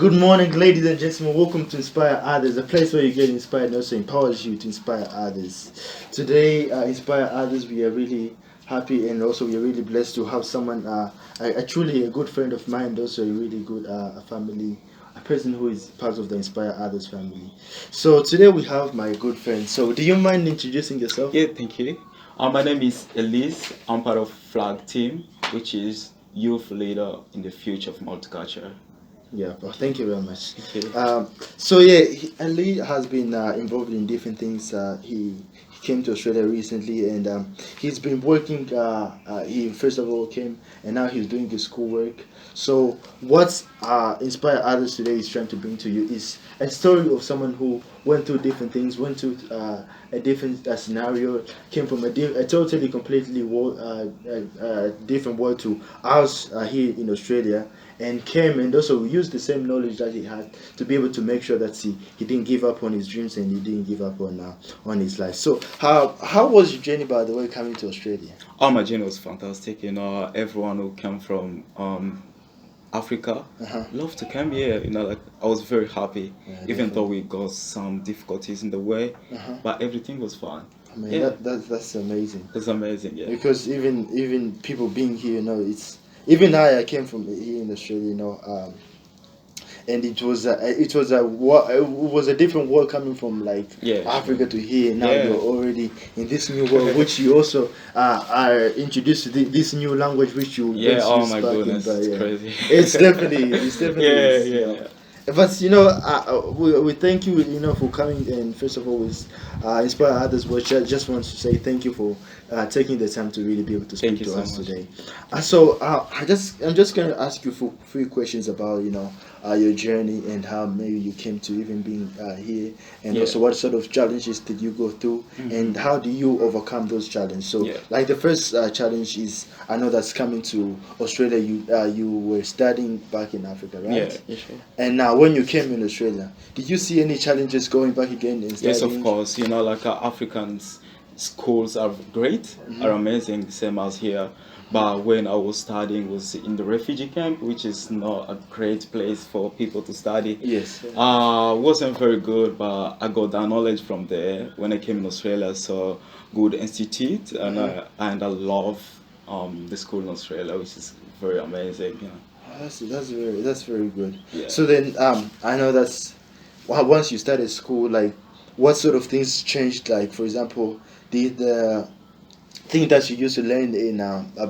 Good morning, ladies and gentlemen. Welcome to Inspire Others, a place where you get inspired and also empowers you to inspire others. Today, Inspire Others, we are really happy and also we are really blessed to have someone, a truly a good friend of mine, and also a really good family, a person who is part of the Inspire Others family. So today we have my good friend. So do you mind introducing yourself? Yeah, thank you. My name is Elize. I'm part of Flag Team, which is youth leader in the future of multicultural. Yeah, well, thank you very much. Thank you. So yeah, Ali has been involved in different things. He came to Australia recently, and he's been working. He first of all came, and now he's doing his schoolwork. So what's inspire others today is trying to bring to you is a story of someone who went through different things, went through a different scenario, came from a totally completely different world to us here in Australia, and came and also used the same knowledge that he had to be able to make sure that he didn't give up on his dreams and he didn't give up on his life. So how was your journey, by the way, coming to Australia? Oh, my journey was fantastic. Everyone who came from Africa loved to come here. Like I was very happy, even though we got some difficulties in the way, but everything was fine. I mean, Yeah, that's amazing. it's amazing. Yeah. Because even people being here, it's even I came from here in Australia, and it was a different world coming from like Yeah, Africa sure. to here. Now Yeah. you're already in this new world, which you also are introduced to this new language, which you Yeah. went to Oh my back in. goodness, But it's yeah, crazy. it's definitely Yeah, is, yeah. But we thank you, for coming, and first of all, is inspire others. Which I just want to say thank you for taking the time to really be able to Thank speak you to so us much. today. I'm just going to ask you for few questions about your journey and how maybe you came to even being here, and Yeah. also what sort of challenges did you go through, and how do you overcome those challenges. So, Yeah. like the first challenge is, I know that's coming to Australia. You were studying back in Africa, right? Yeah, yeah, sure. And now, when you came in Australia, did you see any challenges going back again and Yes, of studying? course. Like Africans, schools are great, are amazing, same as here. But when I was studying, was in the refugee camp, which is not a great place for people to study. Yes. Wasn't very good, but I got that knowledge from there when I came in Australia. So good institute, and I love the school in Australia, which is very amazing. That's very good. Yeah. So then, I know that's once you started school, like, what sort of things changed? Like, for example, the thing that you used to learn in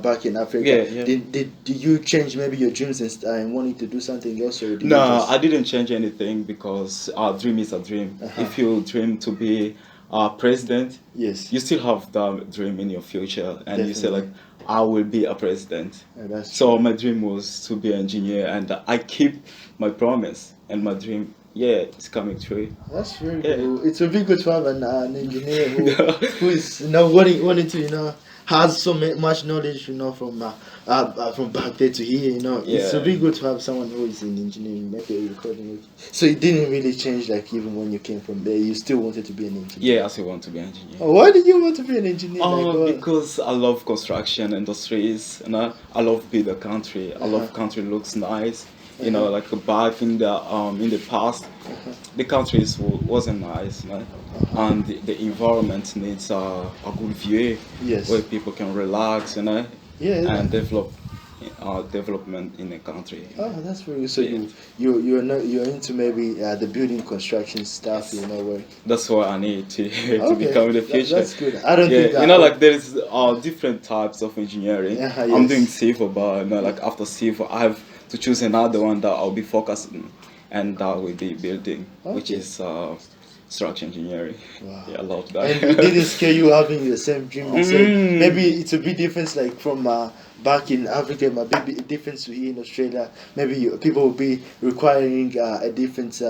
back in Africa, Yeah, yeah. did you change maybe your dreams and wanting to do something else, or did you No, just? I didn't change anything because our dream is a dream. Uh-huh. If you dream to be president, Yes. you still have that dream in your future, and you say like, Definitely. I will be a president. Yeah, that's So true. my dream was to be an engineer, and I keep my promise, and my dream, yeah, it's coming true. That's very Yeah. good. It's really good to have an engineer who is wanting to has so much knowledge from back there to here. It's Yeah. really good to have someone who is in engineering, maybe a recording. So it didn't really change, like, even when you came from there, you still wanted to be an engineer. Yeah, I still want to be an engineer. Oh, why did you want to be an engineer? Because I love construction industries, and I love build a country. I love country looks nice. Like back in the past, the countries wasn't nice, and the environment needs a good view Yes. where people can relax, Yeah. and develop development in the country. Oh, that's very good. So Yeah. you're into maybe the building construction stuff, where. That's what I need to to Okay, become in the future. that's good. I don't Yeah, think like there is different types of engineering. Yeah, I'm doing yes. civil, but like after civil, I have to choose another one that I'll be focusing, and that will be building, which Okay. is structural engineering. Wow. Yeah, I love And it that. didn't scare you having the same dream. You said maybe it's a big difference, like from back in Africa, a big difference to here in Australia. Maybe people will be requiring a different.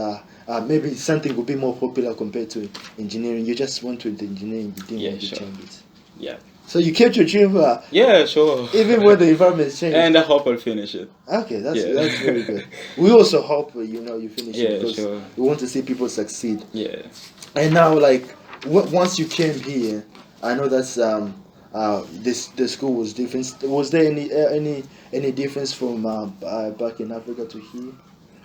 Maybe something will be more popular compared to engineering. You just went to the engineering, you didn't Yeah, want to sure. change it. Yeah. So you kept your dream, Yeah, sure. even when the environment changed. And I hope I'll finish it. Okay, that's Yeah. that's very good. We also hope you finish Yeah, it, because sure. we want to see people succeed. Yeah. And now, like, once you came here, I know that's the school was different. Was there any difference from back in Africa to here?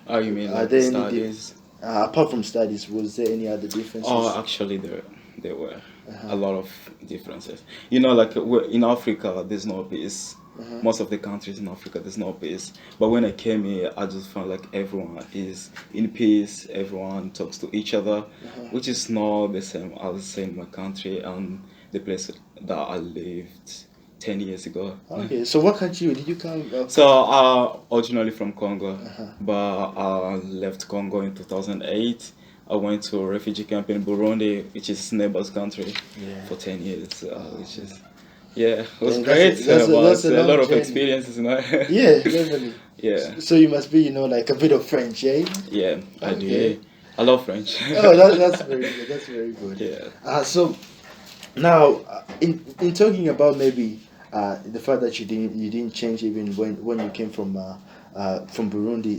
Oh, you mean Are like the there any studies? apart from studies? Was there any other differences? Oh, actually, there were a Uh-huh. lot of differences. You know, like in Africa, there's no peace. Uh-huh. Most of the countries in Africa, there's no peace. But when I came here, I just found like everyone is in peace. Everyone talks to each other, Uh-huh. which is not the same as say in my country and the place that I lived 10 years ago. Okay, so what country did you come? So, originally from Congo, Uh-huh. but I left Congo in 2008. I went to a refugee camp in Burundi, which is neighbor's country, Yeah. for 10 years, which is, yeah, it was Dang, great, that's but a a lot long of journey. experiences, you know. Yeah, definitely. Yeah, So you must be, like a bit of French, eh? yeah, I Okay. do. I love French. Oh, that's very good. That's very good. Yeah, So now, in talking about maybe the fact that you didn't change even when you came from Burundi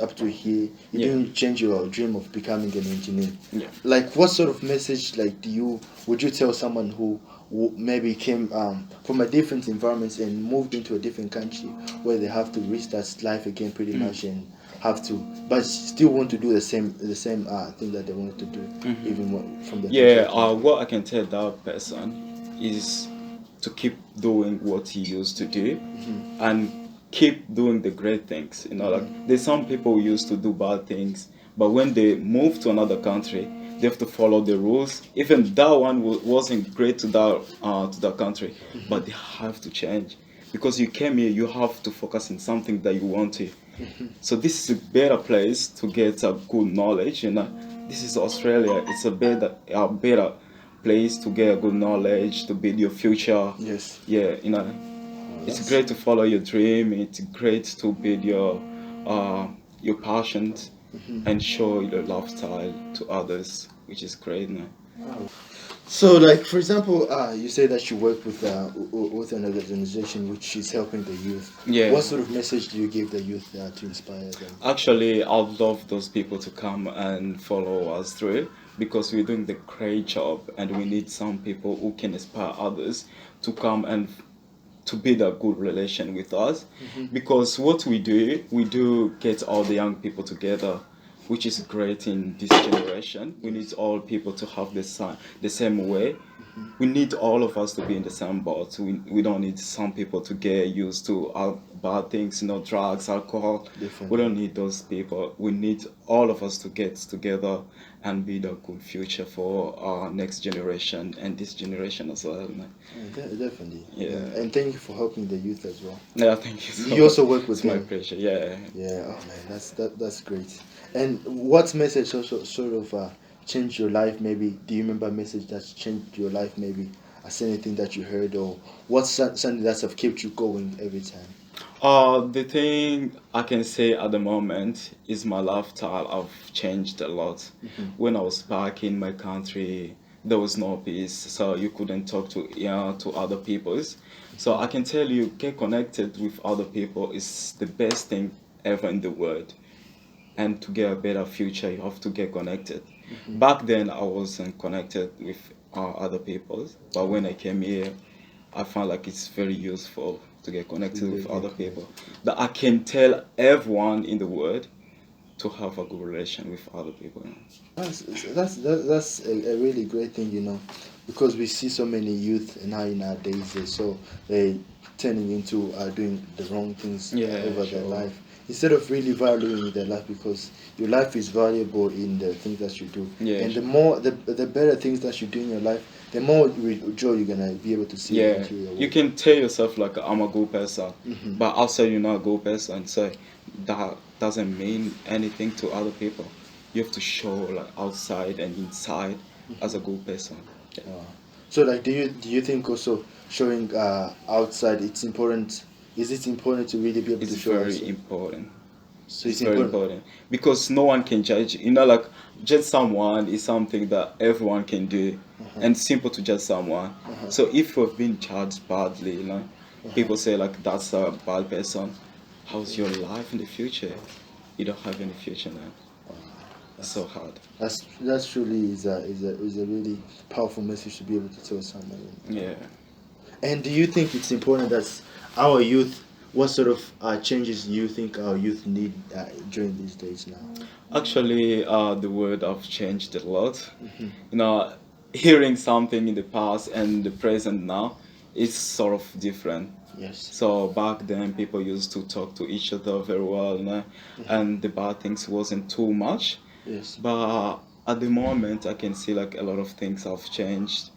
up to here, you yeah, didn't change your dream of becoming an engineer. yeah. Like, what sort of message like would you tell someone who maybe came from a different environment and moved into a different country where they have to restart life again pretty Mm. much and have to but still want to do the same thing that they wanted to do even from the country Yeah, they came from. what I can tell that person is to keep doing what he used to do and keep doing the great things. You know, like there's some people who used to do bad things, but when they move to another country, they have to follow the rules. Even that one wasn't great to that country, but they have to change because you came here. You have to focus on something that you want to. So this is a better place to get a good knowledge. You know, this is Australia. It's a better place to get a good knowledge to build your future. Yes. Yeah, you know, it's That's great to follow your dream. It's great to build your passions and show your lifestyle to others, which is great. You know? so like for example you say that you work with an organization which is helping the youth. Yeah. What sort of message do you give the youth to inspire them? Actually, I'd love those people to come and follow us through because we're doing the great job and we need some people who can inspire others to come and to build a good relation with us. Because what we do get all the young people together, which is great in this generation. We need all people to have the same way. We need all of us to be in the same boat. We don't need some people to get used to bad things, drugs, alcohol. Definitely. We don't need those people. We need all of us to get together and build a good future for our next generation and this generation as well. Man. Definitely. Yeah. And thank you for helping the youth as well. Yeah, thank you so You also much. work with It's my them. pleasure. Yeah. Yeah, oh man, that's great. And what message also sort of changed your life? Maybe do you remember a message that's changed your life? Maybe anything that you heard, or what's something that's have kept you going every time? The thing I can say at the moment is my lifestyle. I've changed a lot. When I was back in my country, there was no peace, so you couldn't talk to other peoples. So I can tell you, get connected with other people is the best thing ever in the world. And to get a better future, you have to get connected. Back then, I wasn't connected with other people, but when I came here, I found like it's very useful to get connected with other people. That I can tell everyone in the world to have a good relation with other people. That's a really great thing, because we see so many youth now nowadays. They turning into doing the wrong things Yeah, over their sure. life instead of really valuing their life, because your life is valuable in the things that you do. Yeah, And sure. the better things that you do in your life, the more joy you're gonna be able to see Yeah, into your you work. can tell yourself like I'm a good person, but outside you're not a good person. So that doesn't mean anything to other people. You have to show like outside and inside as a good person. Yeah. So like, do you think also showing outside it's important? Is it important to really be able It's to show very outside? important. So It's it's very important. important because no one can judge. Like judge someone is something that everyone can do, and simple to judge someone. So if you've been judged badly, people say like that's a bad person. How's your life in the future? You don't have any future now. It's so hard. That's truly is a really powerful message to be able to tell someone. Yeah. And do you think it's important that our youth what sort of changes do you think our youth need during these days now? Actually, the world have changed a lot. You know, hearing something in the past and the present now is sort of different. Yes. So back then, people used to talk to each other very well, you know, and the bad things wasn't too much. Yes. But at the moment, I can see like a lot of things have changed.